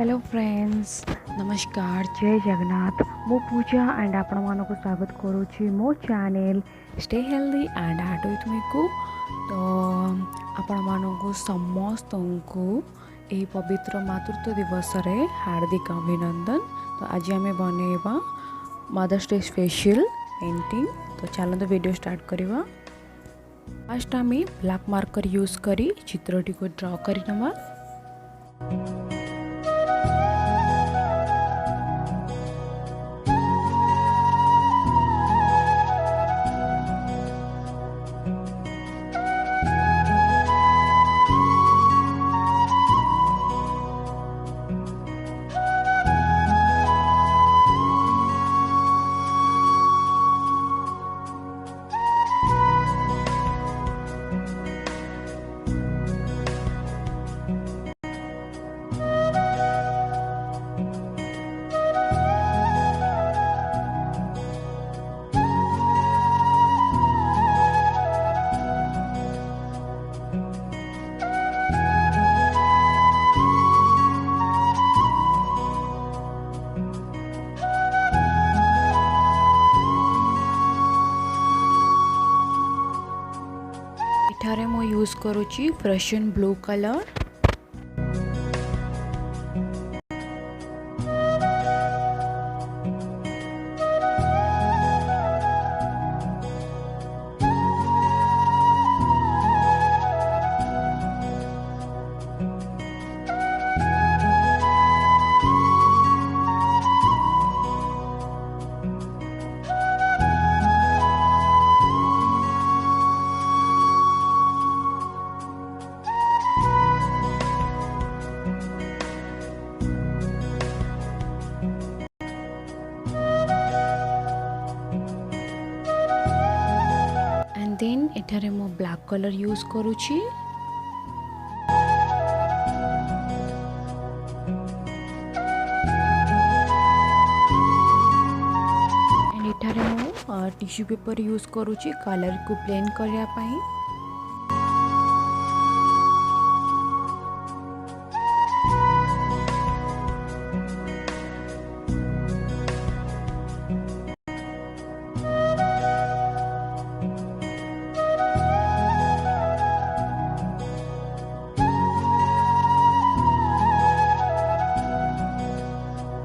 Hello friends, नमस्कार, जय जगन्नाथ। मो पूजा एंड आपण मानक स्वागत करुच्ची मो channel stay healthy and heart with me को। तो आपण मानक समस्त को यही पवित्र मातृत्व दिवस रे हार्दिक अभिनंदन। तो आज आम बनैबा मदर्स डे स्पेशल पेंटिंग। तो चलते वीडियो स्टार्ट करवा। फर्स्ट आम ब्लैक मार्कर यूज करी चित्रटी को ड्रॉ करनवा। एठारे मो यूज करुच्ची फ्रशन ब्लू कलर। देन एठारे मो ब्लैक कलर यूज करुच्ची। एंड एठारे मो टिश्यू पेपर यूज करुच्ची कलर को ब्लेंड करने पाई।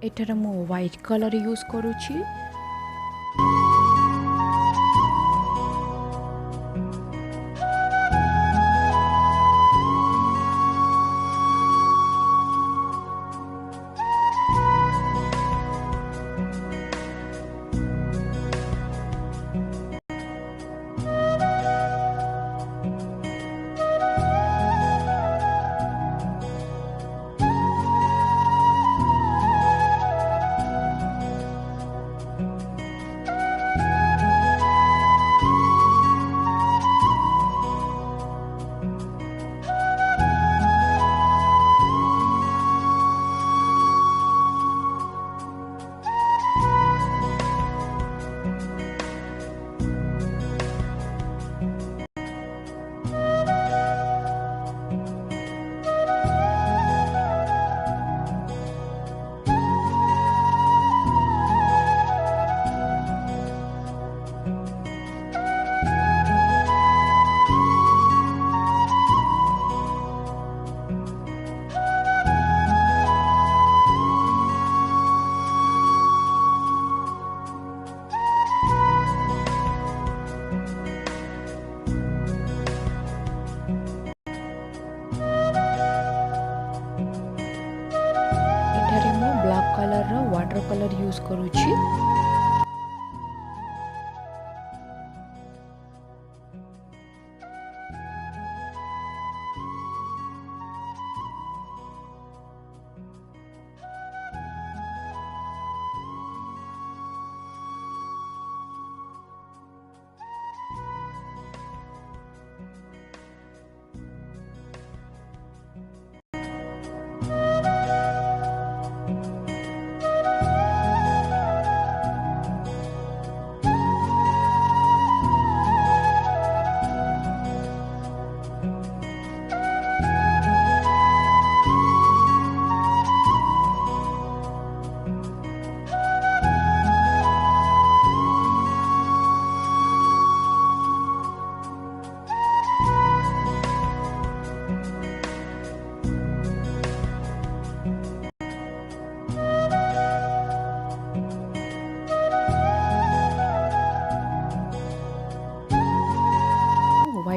एठारे मो व्हाइट कलर यूज करुच्ची।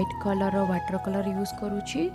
White colour water colour use करूची।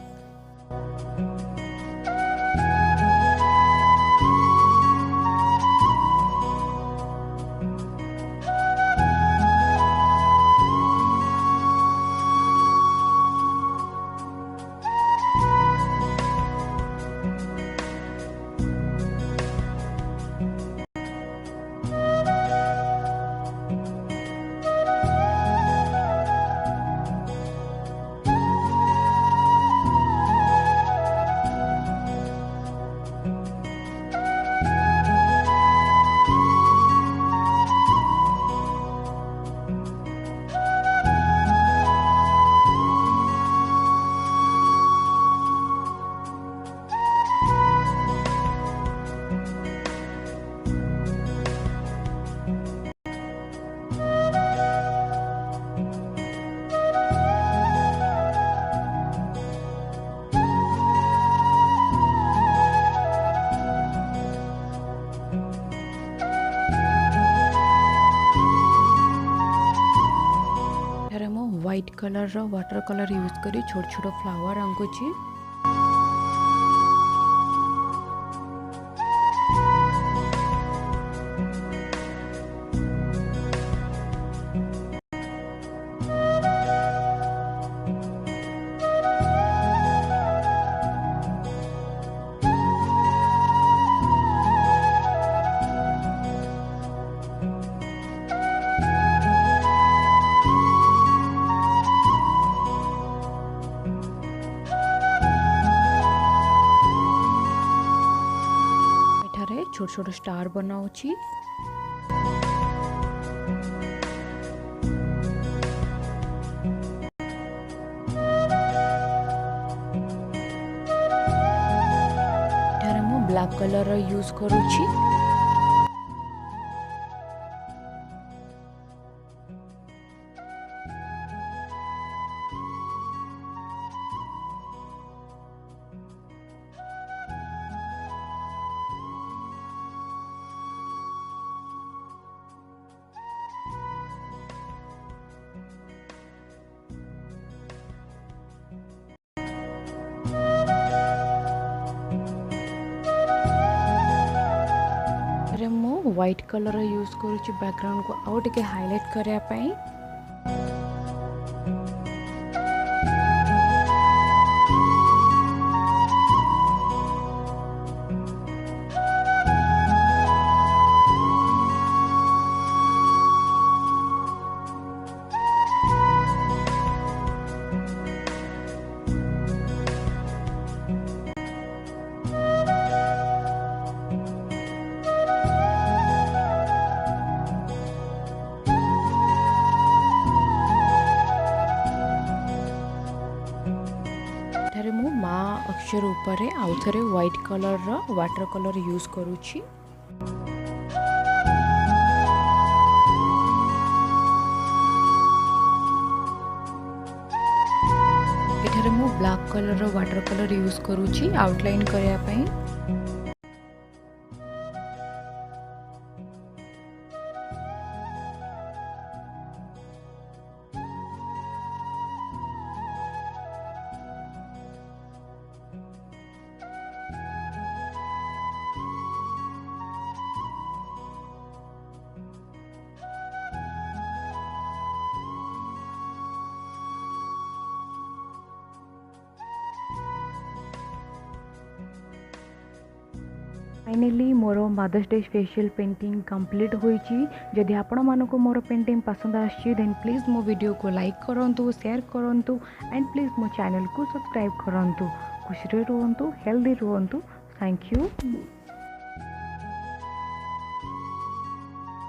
White colour water colour use करी छोट छोट फ्लावर आंकुची। छोट छोट स्टार बनाऊची। ब्लैक कलर यूज करूची। व्हाइट कलर यूज करूची बैकग्राउंड को आउ टिके हाईलाइट करया पई। मु माँ अक्षर ऊपर आउ थे white colour water colour use करूची। एठारे मु black colour water colour use करूची आउटलाइन करया पई। फाइनली मोर Mother's Day special painting complete होईची। जदि आपण मानको मोर पेंटिंग पसंद आछि देन प्लीज मो वीडियो को लाइक करंतु, शेयर करंतु एंड प्लीज मो चैनल को सब्सक्राइब करंतु। खुशी रहंतु, हेल्दी रहंतु। Thank you.